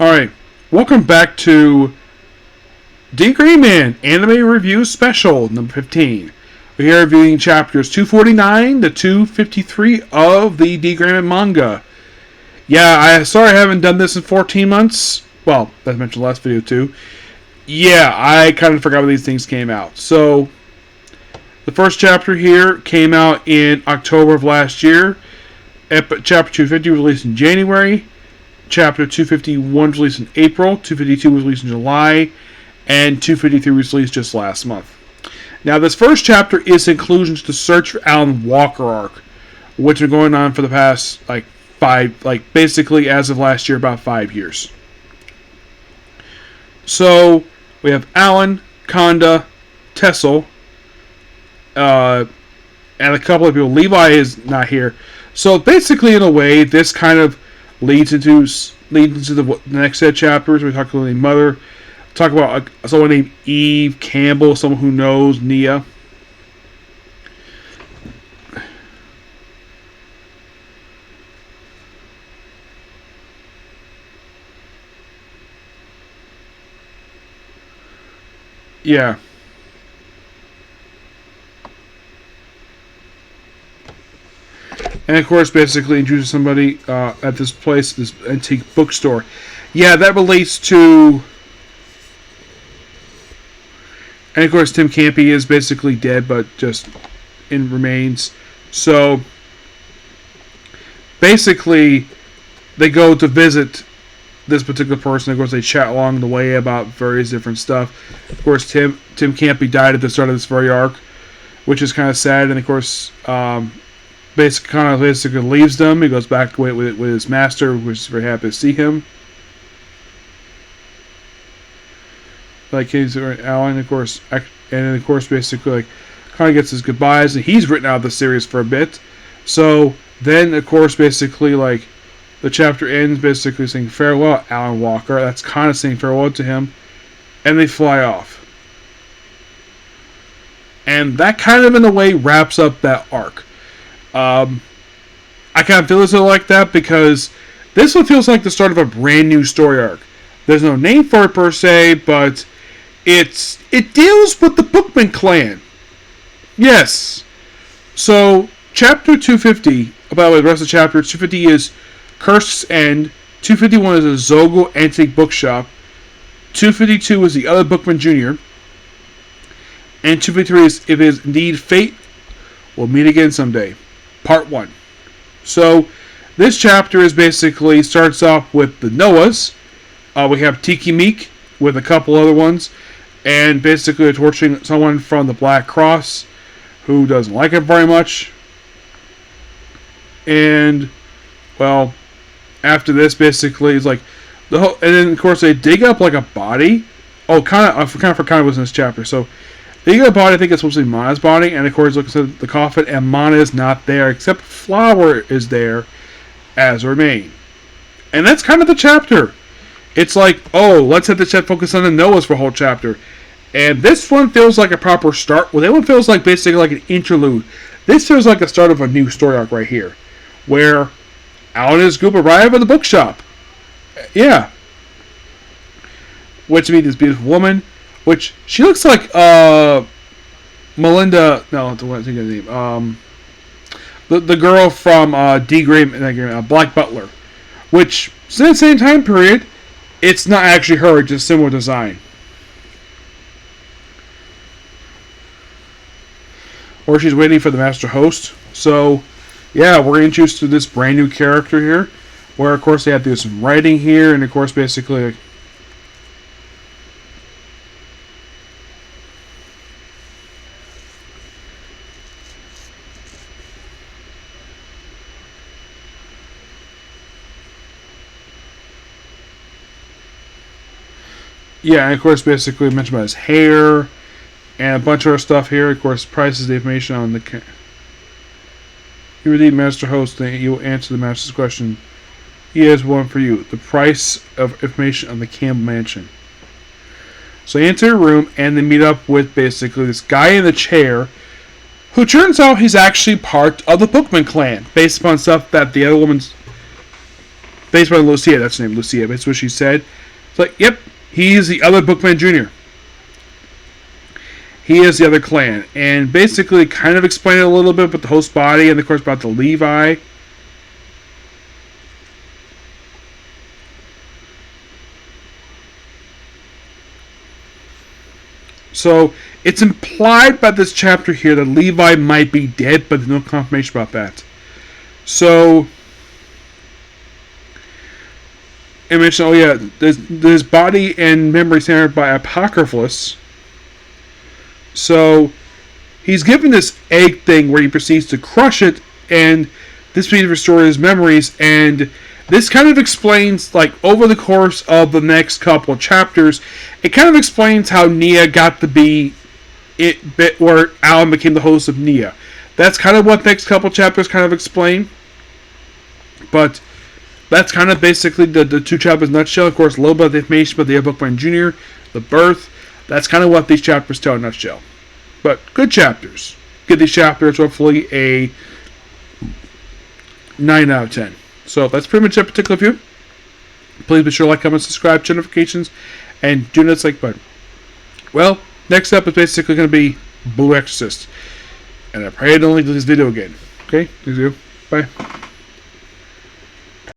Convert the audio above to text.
Alright, welcome back to D.Gray Anime Review Special number 15. We're here reviewing chapters 249 to 253 of the D.Gray manga. Yeah, sorry I haven't done this in 14 months. Well, as mentioned in the last video too. Yeah, I kind of forgot when these things came out. So, the first chapter here came out in October of last year. Chapter 250 was released in January. Chapter 251 was released in April. 252 was released in July. And 253 was released just last month. Now, this first chapter is in conclusion to the Search for Alan Walker arc, which has been going on for the past, basically as of last year, about 5 years. So, we have Alan, Conda, Tessel, and a couple of people. Levi is not here. So, basically, in a way, this kind of leads into the next set of chapters. We talk about the mother, talk about someone named Eve Campbell, someone who knows Nia. Yeah. And of course, basically introduces somebody at this place, this antique bookstore. Yeah, that relates to... And of course, Tim Campy is basically dead, but just in remains. So, basically, they go to visit this particular person. Of course, they chat along the way about various different stuff. Of course, Tim Campy died at the start of this very arc, which is kind of sad. And of course, basically leaves them. He goes back with his master, which is very happy to see him. Like he's Alan, of course, and then of course, basically, kind of gets his goodbyes, and he's written out of the series for a bit. So then, of course, basically, the chapter ends, basically saying farewell, Alan Walker. That's kind of saying farewell to him, and they fly off. And that kind of, in a way, wraps up that arc. I kind of feel as though like that because this one feels like the start of a brand new story arc. There's no name for it per se, but it deals with the Bookman clan. Yes. So chapter 250, by the way, the rest of the chapter 250 is Cursed End. 251 is a Zoogle antique bookshop. 252 is the other Bookman Jr. And 253 is if it is indeed fate, we'll meet again someday. Part 1. So, this chapter is basically starts off with the Noahs. We have Tiki Meek with a couple other ones. And basically they're torturing someone from the Black Cross who doesn't like it very much. And, well, after this basically it's like the whole, and then of course they dig up like a body. Oh, I forgot was in this chapter. So, they dig up a body, I think it's supposed to be Mana's body, and of course looks at the coffin, and Mana is not there, except Flower is there as remain. And that's kind of the chapter. It's like, oh, let's have the chat focus on the Noahs for a whole chapter. And this one feels like a proper start. Well, that one feels like basically like an interlude. This feels like the start of a new story arc right here. Where Alan and his group arrive at the bookshop. Yeah. Which means this beautiful woman. Which, she looks like, Melinda, no, I think her name, the girl from, D.Gray, Black Butler. Which, in the same time period, it's not actually her, it's just similar design. Or she's waiting for the Master Host. So, yeah, we're introduced to this brand new character here. Where, of course, they have to do some writing here, and of course, basically... Yeah, and of course, basically mentioned about his hair and a bunch of other stuff here. Of course, prices the information on the. You redeem Master Host, and you will answer the Master's question. He has one for you: the price of information on the Campbell Mansion. So they enter a room and they meet up with basically this guy in the chair, who turns out he's actually part of the Bookman clan, based upon stuff that the other woman's based on Lucia, that's her name, Lucia. That's what she said. It's like, yep, he is the other Bookman Jr. He is the other clan. And basically kind of explained it a little bit about the host body and, of course, about the Levi. So, it's implied by this chapter here that Levi might be dead, but there's no confirmation about that. So, I mentioned, oh yeah, there's body and memory centered by Apocryphus. So, he's given this egg thing where he proceeds to crush it, and this means to restore his memories, and this kind of explains, like, over the course of the next couple of chapters, it kind of explains how Nia got to be it bit where Alan became the host of Nia. That's kind of what the next couple chapters kind of explain. But that's kind of basically the two chapters in a nutshell. Of course, a little bit of the information about the Bookman Jr., the birth. That's kind of what these chapters tell in a nutshell. But good chapters. Give these chapters hopefully a 9 out of 10. So that's pretty much that particular view. Please be sure to like, comment, subscribe, turn notifications, and do not like button. Well, next up is basically going to be Blue Exorcist. And I pray I don't leave this video again. Okay? Thank you. Bye.